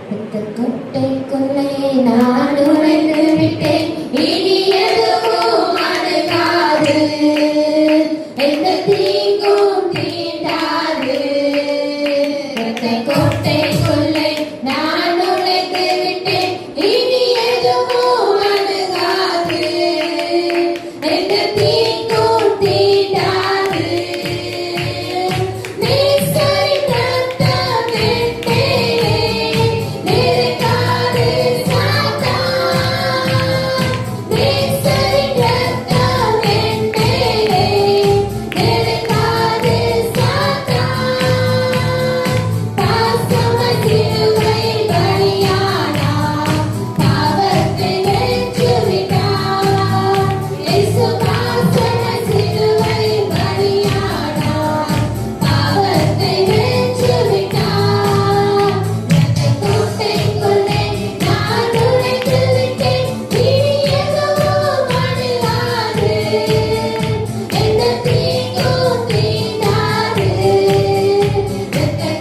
கொட்டைக்குள்ளே நான் நுழைந்து விட்டேன், இனி எதுவும் அணுகாது, எந்த தீங்கும் தீண்டாது. கொட்டைக்குள்ளே நான் நுழைந்து விட்டேன், இனி எதுவும் அணுகாது, எந்த தீங்கும் தீண்டாது. நேசரின் ரத்தம் வெட்டேனே, நெருக்காது சாத்தான். நேசரின் ரத்தம் வெட்டேனே, நெருக்காது சாத்தான். பாசமாய் சிலுவை பலியானார், பாவத்தை வென்றுவிட்டார். இயேசு பாசமாய் சிலுவை பலியானார், பாவத்தை வென்றுவிட்டார். கோட்டைக்குள்ளே நான் நுழைந்து விட்டேன், இனி எதுவும் அணுகாது, எந்த தீங்கும் தீண்டாது.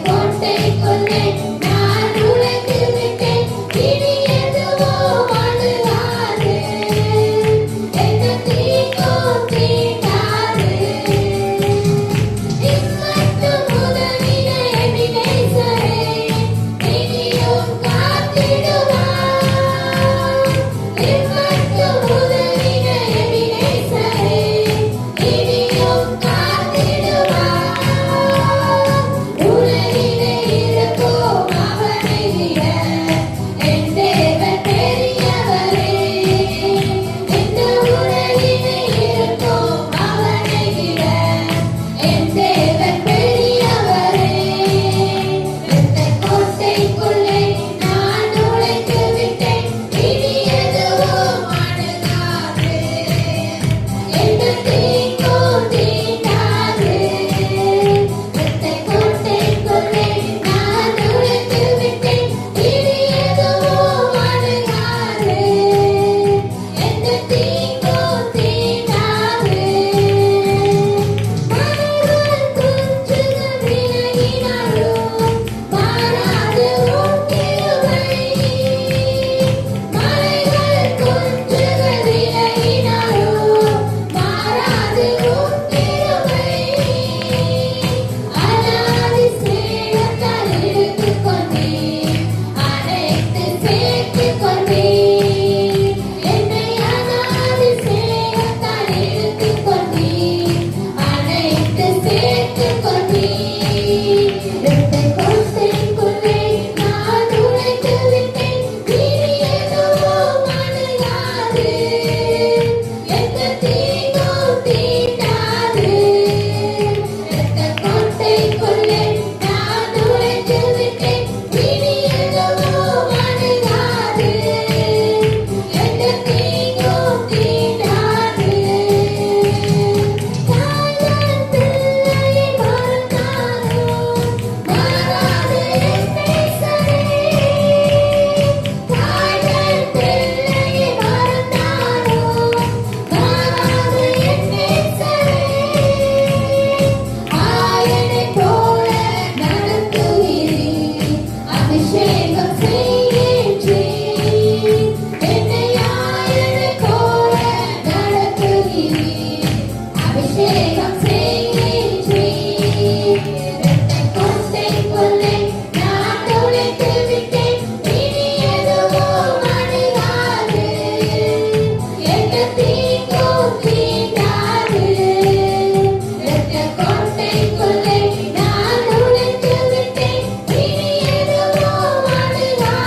கோட்டைக்குள்ளே நான் நுழைந்து விட்டேன், இனி எதுவும் அணுகாது, எந்த தீங்கும் தீண்டாது. இம்மட்டும் உதவின எபினேசரே, இனியும் காத்திடுவார். இம்மட்டும் உதவின எபினேசரே, இனியும் காத்திடுவார். உலகிலே இருக்கும் அவனை விட என் தேவன் பெரியவரே. இந்த உலகிலே இருக்கும் அவனை விட என் தேவன் பெரியவரே. கோட்டைக்குள்ளே நான் நுழைந்து விட்டேன், இனி எதுவும் அணுகாது, எந்த தீங்கும் தீண்டாது. கோட்டைக்குள்ளே நான் நுழைந்து விட்டேன், இனி எதுவும் அணுகாது, எந்த தீங்கும் தீண்டாது. மலைகள் குன்றுகள் விலகினாலும் மாறாது உன் கிருபை. மலைகள் குன்றுகள் விலகினாலும் மாறாது உன் கிருபை. அநாதி ஸ்நேகத்தால் இழுத்துக் கொண்டீர், அணைத்து சேர்த்துக் கொண்டீர். என்னை அநாதி ஸ்நேகத்தால் இழுத்துக் கொண்டீர், அணைத்து சேர்த்துக் கொண்டீர். கோட்டைக்குள்ளே நான் நுழைந்து விட்டேன், இனி எதுவும் அணுகாது, எந்த தீங்கும் தீண்டாது. கோட்டைக்குள்ளே நான் நுழைந்து விட்டேன், இனி எதுவும் அணுகாது, எந்த தீங்கும் தீண்டாது. தாயின் பிள்ளையை மறந்தாலும் மாறாது என் நேசரே. தாயின் பிள்ளையை மறந்தாலும் மாறாது என் நேசரே. ஆயனைப் போல நடத்துகிறீர், அபிஷேகம் செய்கின்றீர். என்னை ஆயனைப் போல நடத்துகிறீர், அபிஷேகம் செய்கின்றீர். கோட்டைக்குள்ளே நான் நுழைந்து விட்டேன், இனி எதுவும் அணுகாது, எந்த தீங்கும் தீண்டாது. கோட்டைக்குள்ளே நான் நுழைந்து விட்டேன், இனி எதுவும் அணுகாது,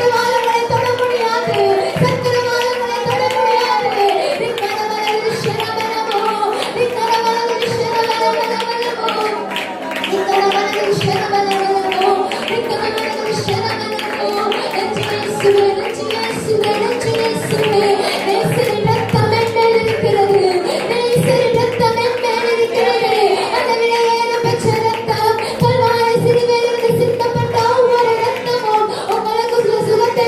சத்துருவால் உங்களை தொட முடியாது. சத்துருவால் உங்களை தொட முடியாது. நிக்கரவலது ஷரவலமோ, நிக்கரவலது ஷரவலமோ, நிக்கரவலது ஷரவலமோ, நிக்கரவலது ஷரவலமோ. நெஞ்சிலே நெஞ்சிலே நெஞ்சிலே நேசரின் ரத்தம் என் மேல் இருக்கிறது. நேசரின் ரத்தம் என் மேல் இருக்கிறது. அந்த விலையேற பெற்ற ரத்தம், கல்வாரி சிலுவையிலிருந்து சிந்தப்பட்ட ஒவ்வொரு ரத்தமும் உங்களுக்கு சுகத்தை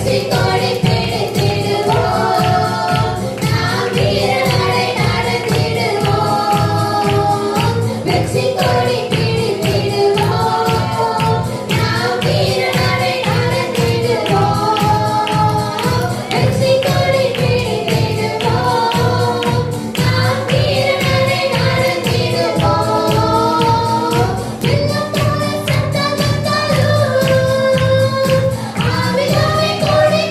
வெற்றி கொடி பிடித்திடுவோம். நாம் வீரநடை நடத்திடுவோம். வெற்றி கொடி பிடித்திடுவோம். நாம் வீரநடை நடத்திடுவோம். வெற்றி கொடி பிடித்திடுவோம். நாம் வீரநடை நடத்திடுவோம். வெள்ளம் போல சத்தம் வந்தாலும் ஆவியாவே கொடி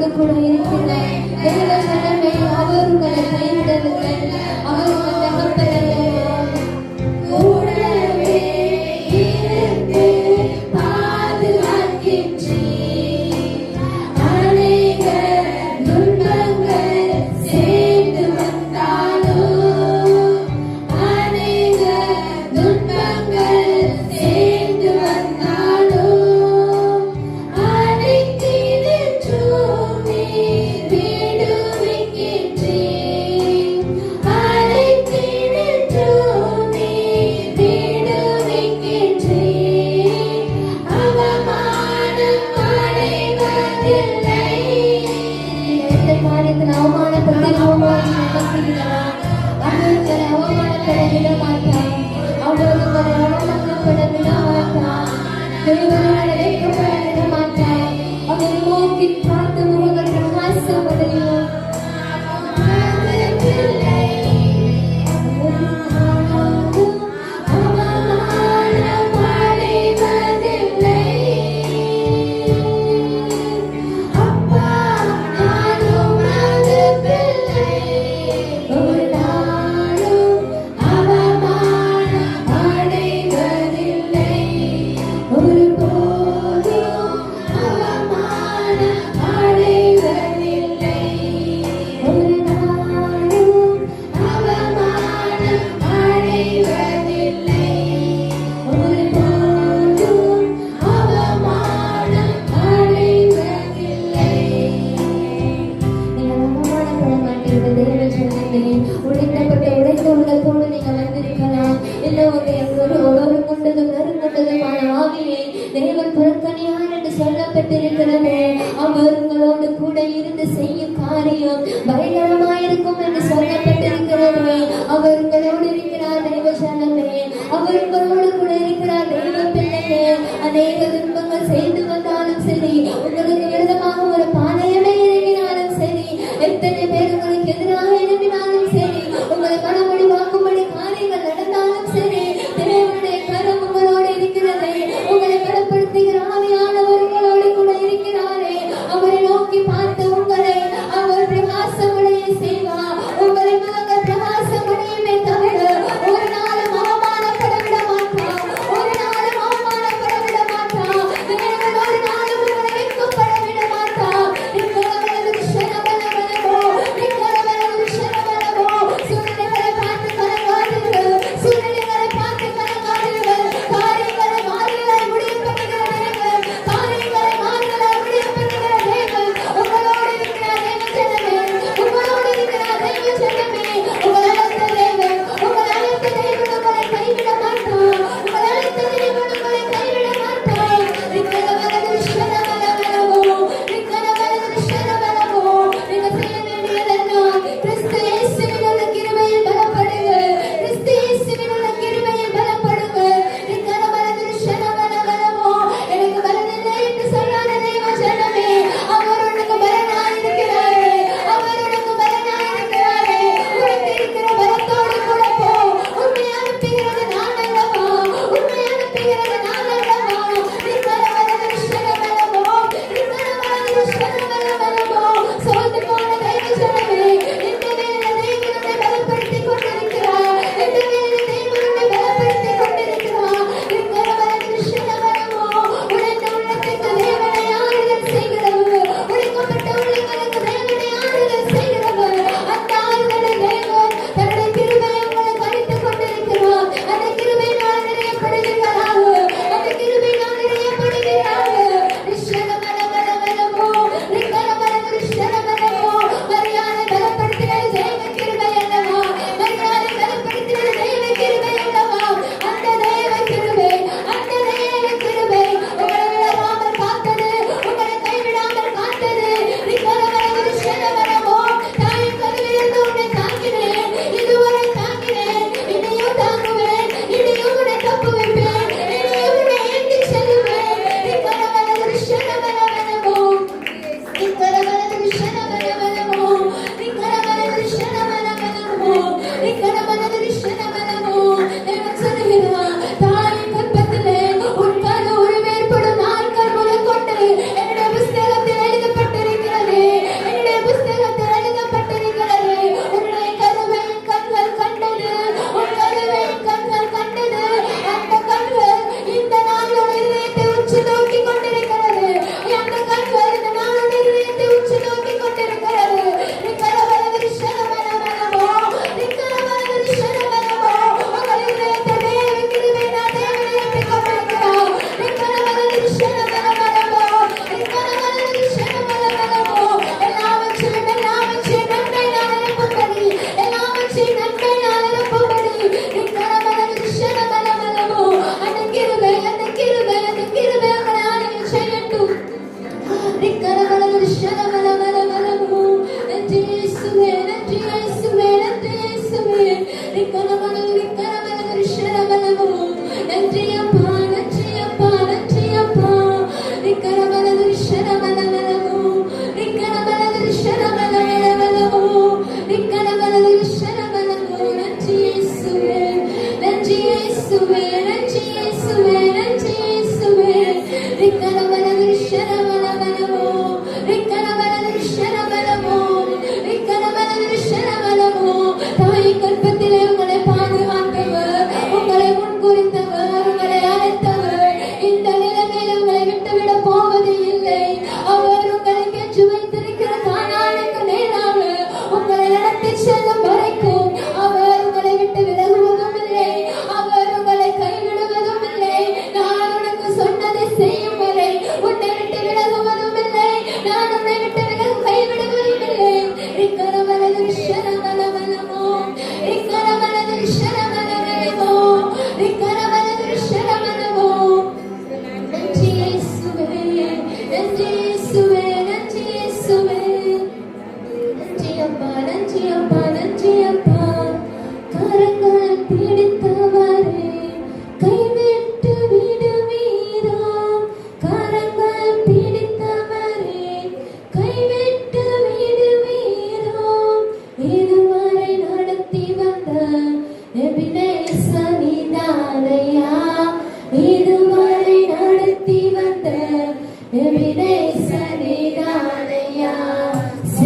உங்களோடு கூட இருக்கிறார். தேவ ஜனமே, அவர் உங்களை கைவிடவில்லை. அவர் உங்கள் தகப்பனே. கூடவே இருந்து பாதுகாக்கின்றீர். அநேக துன்பங்கள் சேர்ந்து வந்தாலும், அநேக துன்பங்கள் சேர்ந்து வந்தாலும், அனைத்தினின்றும் நீர் விடுவிக்கின்றீர். அனைத்தினின்றும் நீர் விடுவிக்கின்றீர். அவமானம் அடைவதில்லை. எந்த காரியத்தில் அவமானப்பட்டிருக்கோமோ அவர் உங்களை அவமானப்பட விட மாட்டார். அவர் உங்களை அவமானப்பட விட மாட்டார். தேவனால் அழைக்கப்பட விட மாட்டார். அவரை நோக்கி பார்த்த முகங்கள் பிரகாசமடையும். அவமானம் அடைவதில்லை. அப்பா, நான் உமது பிள்ளை. ஒரு நாளும் அவமானம் அடைவதில்லை. ஒருபோதும் அவமானம் அடைவதில்லை. ஒரு நாளும் அவமானம் அடைவதில்லை. ஒருபோதும் அவமானம் அடைவதில்லை. நீங்கள் அவமானப்பட மாட்டீர்கள். தேவ ஜனமே, உடைக்கப்பட்ட உடைந்த உள்ளத்தோடு நீங்கள் வந்திருக்கலாம். எல்லோருடைய ஒருவரும் கொண்டதும் நறுங்கொண்டதுமான ஆவியை தேவன் புறக்கணியார் என்று சொல்லப்பட்டிருக்கிறது. அவர் உங்களோடு கூட இருந்து செய்யும் காரியம் பயங்கரமாயிருக்கும் என்று சொல்லப்பட்டிருக்கிறது. அவர் உங்களோடு இருக்கிறார் தேவ ஜனமே. அவர் உங்களோடு கூட இருக்கிறார் தேவ பிள்ளையே. அநேக துன்பங்கள் செய்து வந்தாலும் சரி, உங்களுக்கு விரோதமாக ஒரு பாளையமே இறங்கினாலும் சரி, எத்தனை பேர் உங்களுக்கு எதிராக எழுப்பினாலும் சரி, உங்களை மனமொழிவாக்கும்படி காரியங்கள் நடந்தாலும் சரி, தேவனுடைய கரம் உங்களோடு இருக்கிறது. உங்களை பலப்படுத்துகிற ஆவியானவர் உங்களோடு கூட இருக்கிறாரே. அவரை நோக்கி பார்த்து உங்களை அவர் பிரகாசமடைய செய்வார். உங்களை முகங்கள் பிரகாசமடையுமே தவிர ஒரு நாளும் அவமானப்பட விட மாட்டார். ஒரு நாளும் அவமானப்பட விட மாட்டார். தேவனோ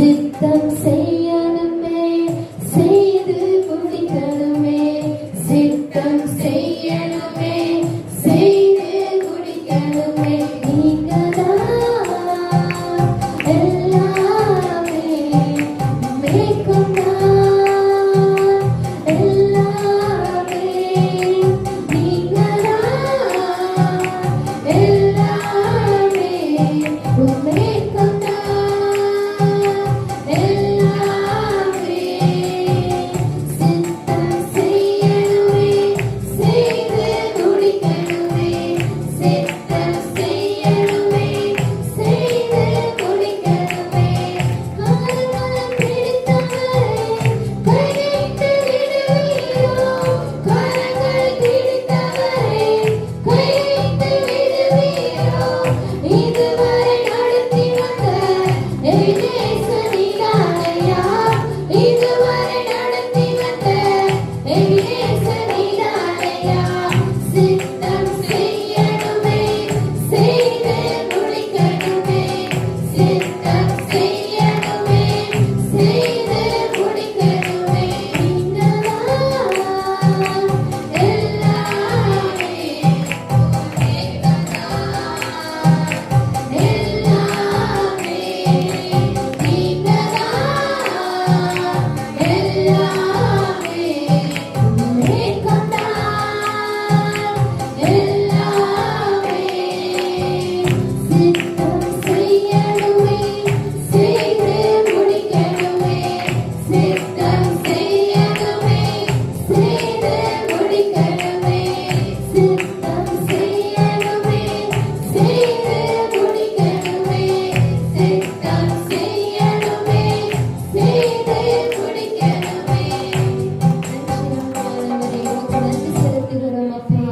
சித்தம் செய்யணுமே, செய்து முடிக்கணுமே, சித்தம் செய்யணுமே, செய்து முடிக்கணுமே. நீங்கதான் எல்லாமே, மேற்கொண்டான் எல்லாமே. நீங்கதான் எல்லாமே, மேற்கொண்டான் எல்லாமே. சித்தம் செய்யணுமே, செய்து முடிக்கணுமே, சித்தம் செய்யணுமே, செய்து முடிக்கணுமே. காரணம் பிடித்தவரை கைவிட்டு விடுவீரோ, கரங்கள் பிடித்தவரை கைவிட்டு விடுவீரோ. இதுவரை நடத்தி வந்த எபினேசர் நீதானையா, இதுவரை நடத்தி வந்த எபினேசர் நீதானையா. சித்தம் செய்யணுமே, செய்து முடிக்கணுமே, சித்தம் செய்யணுமே, செய்து முடிக்கணுமே. நீங்கதான் எல்லாமே, எல்லாமே. நீங்கதான் எல்லாமே, மேற்கொண்டான் எல்லாமே. சித்தம் செய்யணுமே, செய்து முடிக்கணுமே, சித்தம் செய்யணுமே, செய்து முடிக்கணுமே, சித்தம் செய்யணுமே, செய்து முடிக்கணுமே, சித்தம் செய்யணுமே, செய்து முடிக்கணுமே. நன்றி செலுத்துகிறோம் அப்பா.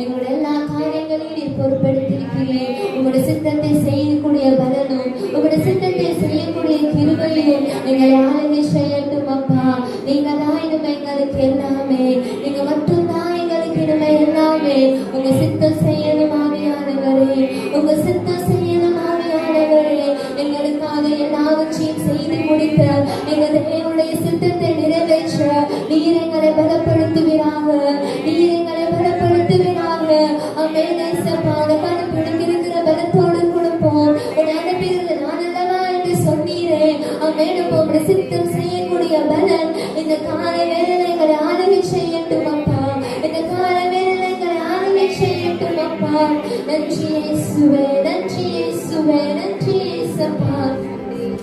எங்களுடைய எல்லா காரியங்களையும் நீர் பொறுப்பெடுத்திருக்கிறீர். உங்களுடைய சித்தத்தை செய்யக்கூடிய பலனும், உங்களுடைய சித்தத்தை செய்யக்கூடிய கிருபையும் எங்களை ஆளுகை செய்யட்டும் அப்பா. நீங்க தான் இனிமே எங்களுக்கு எல்லாமே, நீங்க மட்டும்தான் எங்களுக்கு இனிமே எல்லாமே. உங்க சித்தம் செய்யணும் ஆவியானவரே, உங்க சித்தம் செய்யணும் ஆவியானவரே. எங்களுக்காக எல்லாவற்றையும் செய்து முடித்த எங்க தேவனுடைய சித்தத்தை நிறைவேற்ற நீர் எங்களை பலப்படுத்துவீராக, நீர் எங்களை பலப்படுத்துவீராக. அமேதேசப்பா, அந்த கண்டுபிடிக்கிற பலத்தோடு கொடுப்போம். உன் அனுப்பியது நான் அல்லவா என்று சொன்னீரே. அமேனும் உங்களுடைய சித்தம் செய்யக்கூடிய பலன் இந்த காலை வேளையில எங்களை ஆளுகை செய்யட்டும் அப்பா. இந்த காலை வேளையில எங்களை ஆளுகை செய்யட்டும் அப்பா. நன்றி இயேசுவே, நன்றி இயேசுவே, நன்றி இயேசப்பா.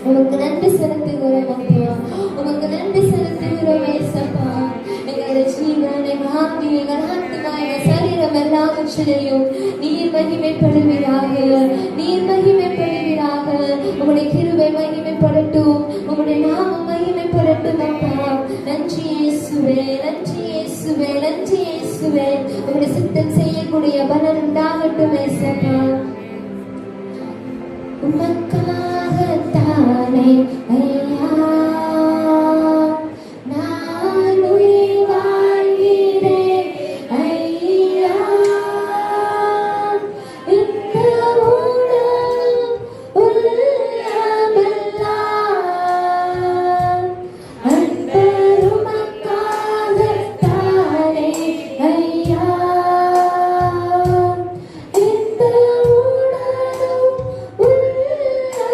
உமக்கு நன்றி செலுத்துகிறோம் அப்பா, உமக்கு நன்றி செலுத்துகிறோம் இயேசப்பா. எங்களுடைய ஜீவன், எங்கள் ஆவி, எங்கள் ஆத்மா, எங்கள் சரீரம் எல்லாவற்றிலையும் நீர் மகிமைப்படுவீராக, நீர் மகிமைப்படுவீராக. உங்களுடைய கிருபை மகிமைப்படட்டும், உங்களுடைய நாமம் மகிமைப்படட்டும் அப்பா. நன்றி இயேசுவே, நன்றி இயேசுவே, நன்றி இயேசுவே. உங்களுடைய சித்தம் செய்யக்கூடிய பலன் உண்டாகட்டும் இயேசப்பா. உமக்காகத்தானே ஐயா நான் உயிர் வாழ்கிறேன் ஐயா. இந்த உலகம் உள்ளமெல்லாம் அன்பர் உமக்காகத்தானே ஐயா. இந்த உலகம் உள்ளமெல்லாம்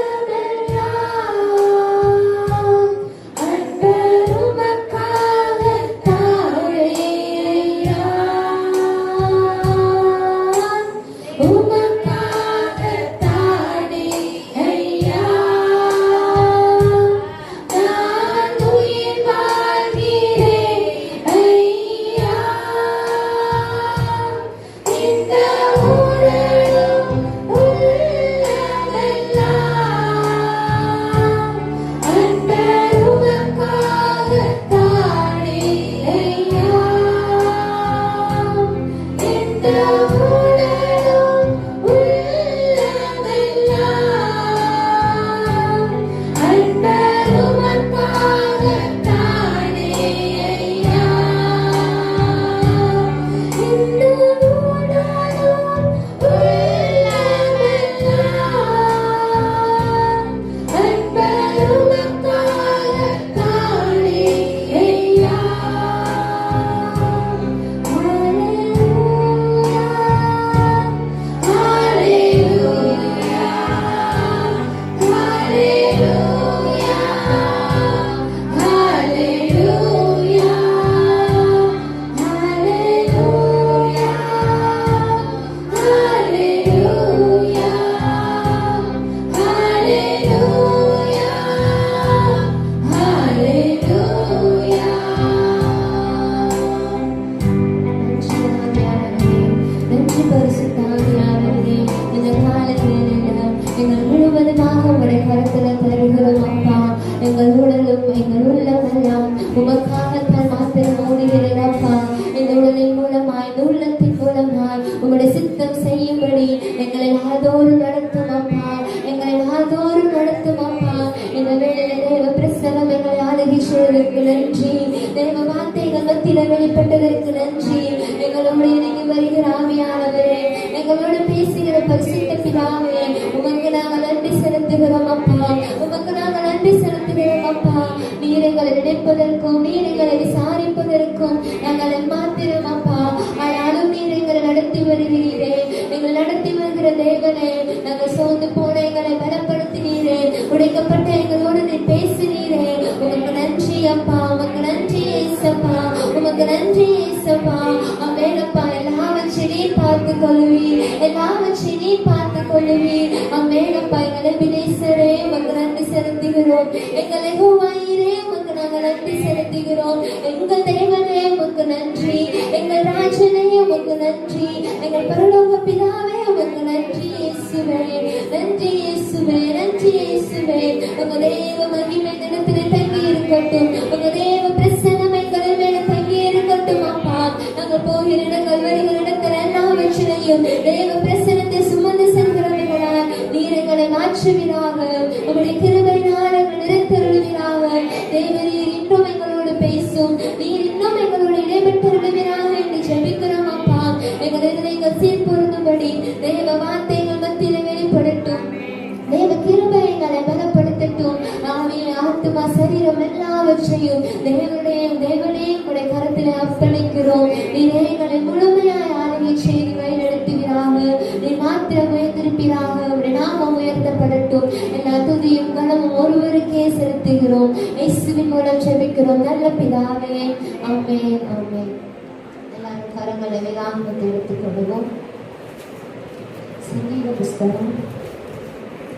தந்ததற்கு நன்றி. தேவ வார்த்தைகள் மத்தியில வெளிப்பட்டதற்கு நன்றி. எங்களோடு இணைந்து வருகிற ஆவியானவரே, எங்களோடு பேசுகிற பரிசுத்த பிதாவே, உமக்கு நாங்கள் நன்றி செலுத்துகிறோம் அப்பா. உமக்கு நாங்கள் நன்றி செலுத்துகிறோம் அப்பா. நீர் எங்களை நினைப்பதற்கும் நீர் எங்களை விசாரிப்பதற்கும் நாங்கள் மாத்திரம் அப்பா. ஆனாலும் நீர் எங்களை நடத்தி வருகிறீரே, எங்களை நடத்தி வருகிற தேவனே, நாங்கள் சோர்ந்து போன எங்களை பலப்படுத்தினீரே, உடைக்கப்பட்ட எங்களோடு நீர் பேசினீரே. உமக்கு நன்றி அப்பா, உமக்கு நன்றி ஏசப்பா, உமக்கு நன்றி ஏசப்பா. அமேனப்பா, எல்லாவற்றையும் நீ பார்த்து கொள்ளுவீர், எல்லாவற்றையும் நீ பார்த்து கொள்ளுவீர். அமேனப்பா, எங்களை வினேசரே உமக்கு நன்றி செலுத்துகிறோம். எங்களை ஹோவாயிரே உமக்கு நாங்கள் நன்றி செலுத்துகிறோம். எங்கள் தேவனே உமக்கு நன்றி, எங்கள் ராஜனே உமக்கு நன்றி, எங்கள் பரலோக பிதாவே உமக்கு நன்றி இயேசுவே, நன்றி இயேசுவே, நன்றி இயேசுவே. உங்க தேவ மகிமை தினத்திலே தங்கி இருக்கட்டும், உங்க தேவ பிரசன்னம் எங்கள் மேல தங்கி இருக்கட்டும் அப்பா. நாங்கள் போகிற இடங்கள் வருகிற இடங்கள் எல்லாவற்றையும் தேவ பிரசன்னத்தை சுமந்து செல்கிறவர்களால் நீர் எங்களை மாற்றுவீராக. உங்களுடைய கிருபையினால் எங்களை நிறைத்தருளுவீராக. தேவரீர் இன்னும் எங்களோடு பேசும், நீர் இன்னும் எங்களோடு இடைபெற்றருளுவீராக என்று ஜெபிக்கிறோம் அப்பா. எங்களை நீங்கள் சீர்பொருந்தும்படி தேவ வார்த்தைகள் மத்தியில வெளிப்படட்டும். தேவ கிருபை எங்களை பலப்படுத்தட்டும். ஆவியை ஆத்துமா சரீரம் எல்லாவற்றையும் தேவனே உடைய கரத்திலே அர்ப்பணிக்கிறோம். நீரே எங்களை முழுமையாய் ஆளுகை செய்து வழிநடத்துவீராக. நீ மாத்திரம் உயர்ந்திருப்பீராக. உடைய நாமம் உயர்த்தப்படட்டும். எல்லா துதியும் கனமும் ஒருவருக்கே செலுத்துகிறோம். இயேசுவின் மூலம் ஜெபிக்கிறோம் நல்ல பிதாவே, ஆமென், ஆமென். எல்லாரும் கரங்களை வேதாகமத்தை எடுத்துக் கொள்வோம். சங்கீத புஸ்தகம்